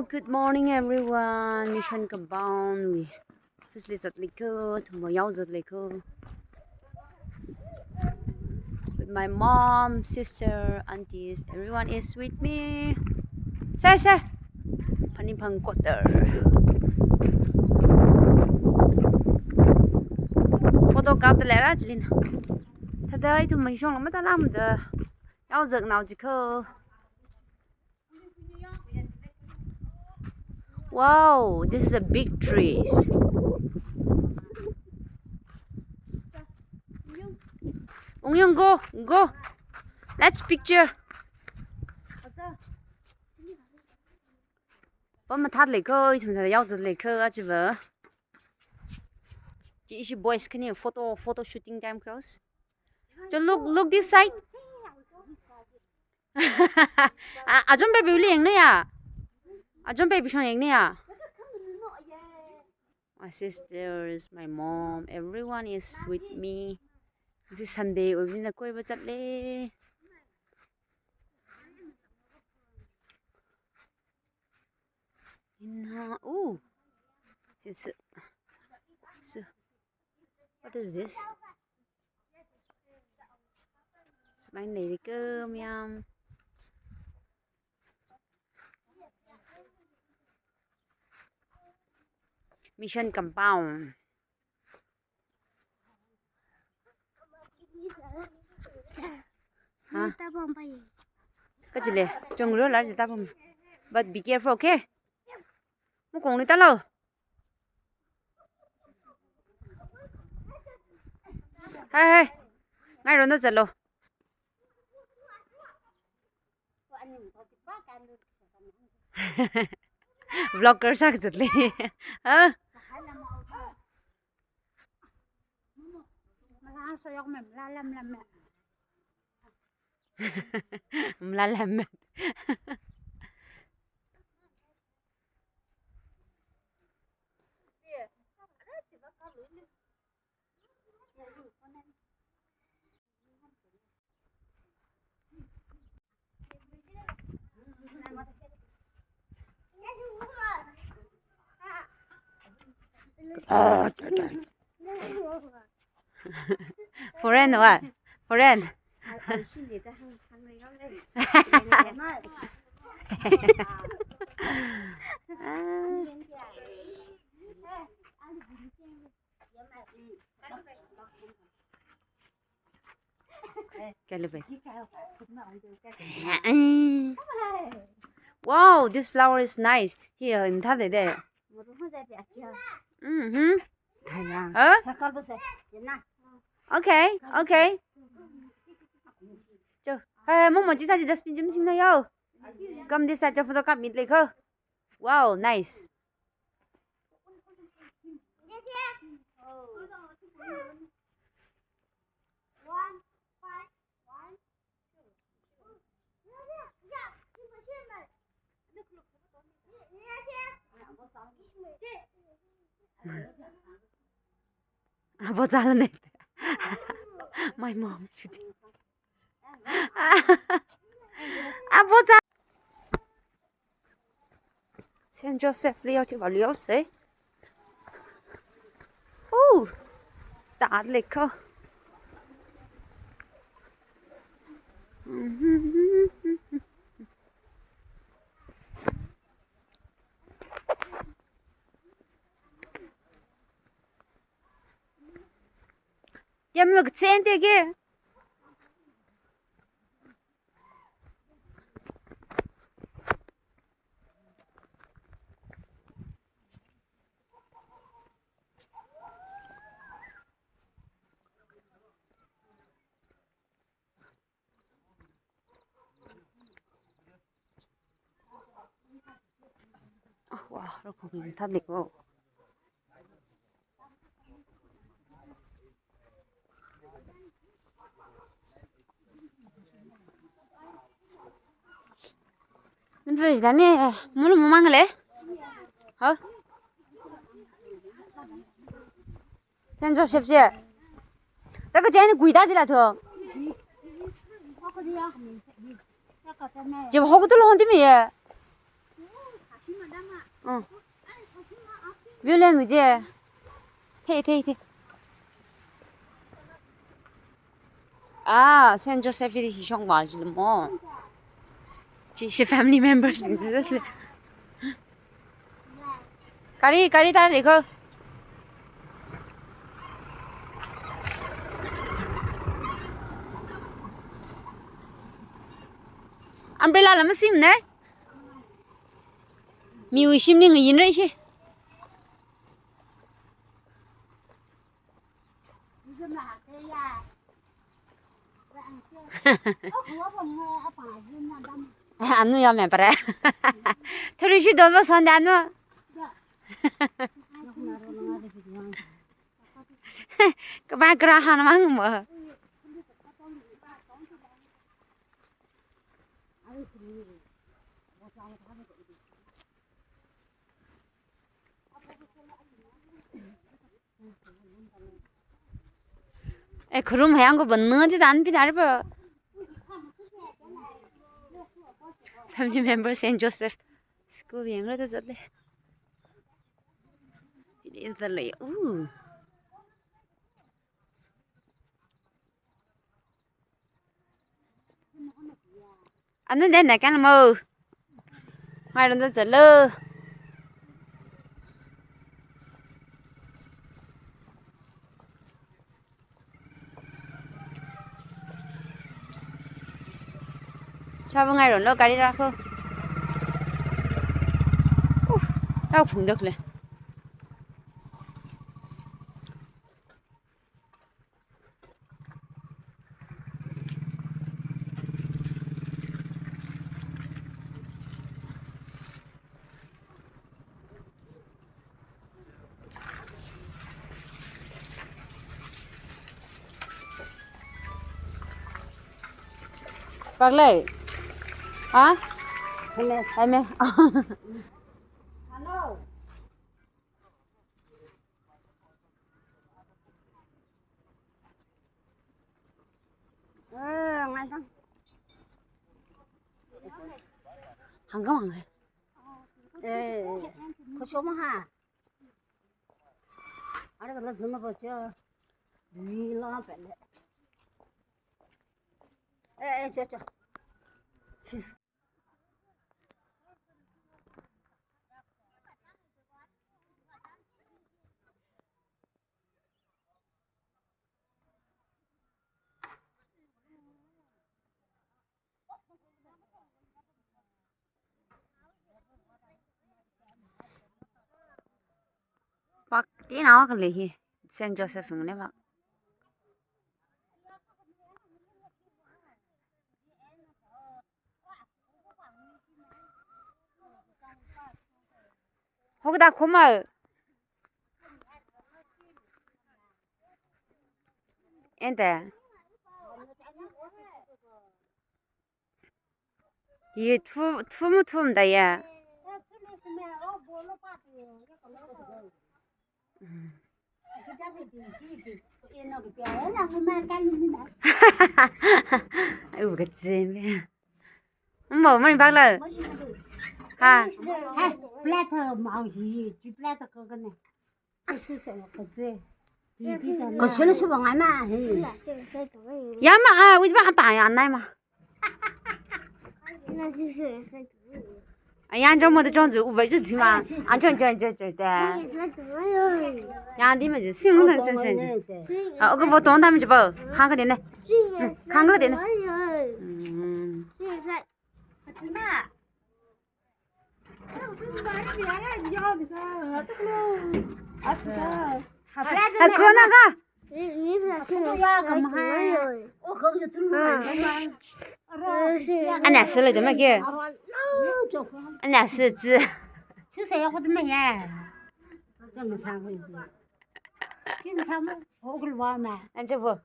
Good morning everyone. Mission compound. We firstly with my mom, sister, aunties. Everyone is with me. Say. Panipang quarter. Photo card the lera Jilin. Today to my shong mata lam the yao zek now jiko. Wow, this is a big trees. Ong go. Let's picture. Bấm mà thắt lấy cơ, thằng thằng yao zek lấy cơ à chứ vợ. Chị is boys can you photo shooting time close. So look this side. À chuẩn bị biểu diễn nữa à? À chuẩn bị biểu diễn nữa à? My sisters, my mom, everyone is with me. This is Sunday, we're going to go to the oh, what is this? It's my lady cơm yum. Mission compound. Hả? Cái gì lệ? Trông rửa lại gì ta không? But be careful, okay? Muốn cùng đi ta lâu. Hey. Ngay rồi nó giật luôn. Vlogger sao giật đi? Hả? Làm mệt. Foreign what? Foreign. Wow, this flower is nice. Here in Thade there. Okay. Hey, mama, kita di dustbin jam sini yo. Come this side, photo card meet like her. Wow, nice. Apa jalan nih? My mom shooting. Apa jalan? Saint Joseph liao thì vào liao xí. Đã lịch cơ. Ya me siente que wow, nó không thắt lịch vô. Mình phải cái này muốn mang cái lẽ hả? Saint Joseph chứ? Tất cả chuyện quỷ ta chỉ là thường. Chỉ có học cái tôi luôn thế mày. 응. 묘랭 이제. 테이. 아, 센조세피디 희생 맞지 뭐. 지 family members 민주들. 가리 다 이거. umbrella lắm sim nè. Miu sim ni người đấy chứ. Ăn nuôi mẹ bà. Thôi đi đâu mà sang ăn nuôi. Các bạn cứ ra hàng mang mà. 에 그럼 해한 거 먹는데 안 비달봐. Family members Saint Joseph School yang ada zat deh. Ini terlay. Anh đến này cái mơ. Mai lần tới giờ lơ. Sao ngày rồi nó cái đi ra không? Đâu phun được này. Bác lấy. Hả? Hay mẹ. Hello. Ngay đó. 한가만 해. 예. 고소만 하. 아래가 나 전화 보죠. 위라 벨레. 저. 피스. Bác tí nào cái gì? Saint Joseph này bác. 거기다 고마워. 엔데. 이게 투무투무다 얘. 아이고 그치. 엄마 bác lời. Ha. Platter màu gì, chỉ platter cái này. Có số lượng số bằng ai mà. 야, 마, 우리 봐, 봐, 안 나이 마. 야, 저 뭐도 좀 줘, 우리 좀 주마. 안 줘, 돼. 야, 니们就行了，真。啊，我我懂他们就不，看个点呢，看个点呢。그거 나가. 안나 쓰了的么个？안나是只。주세요, 호두매야. 좀 사고 있지. 지금 사면 오글 와마. 안 접어.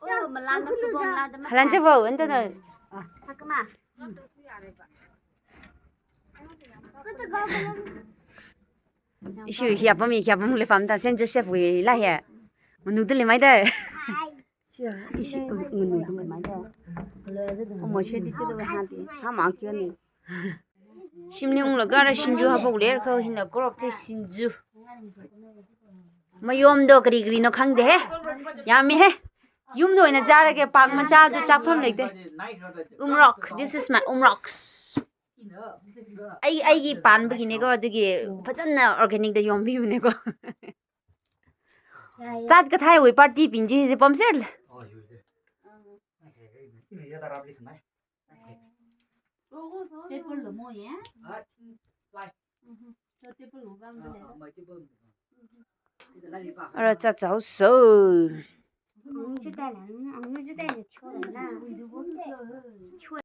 란 안 접어, 언제는. 잠깐만. Isu hiệp bấm lấy phẩm ta xem cho chef về lại hè. Mình nuôi tới mấy đây. Chưa, isu mình nuôi tới mấy đây. Ông mới chơi đi chơi đâu hàng thì, ham ăn kia này. 심령로 가라 신주 하복 레르카 힌나 그렇게 신주 마요음도 그리그리노 강데 야미해 윰도 이나 자르게 박만 자도 작품 레이데 umrock this is my umrocks 아이기 반박이네고 어디게 파전나 organic 다 용비우네고 짠 그 타이 왜 파티 빈지 범셀 테이블로 뭐야? 알아 짜짜오소 안 주다는 튀어나.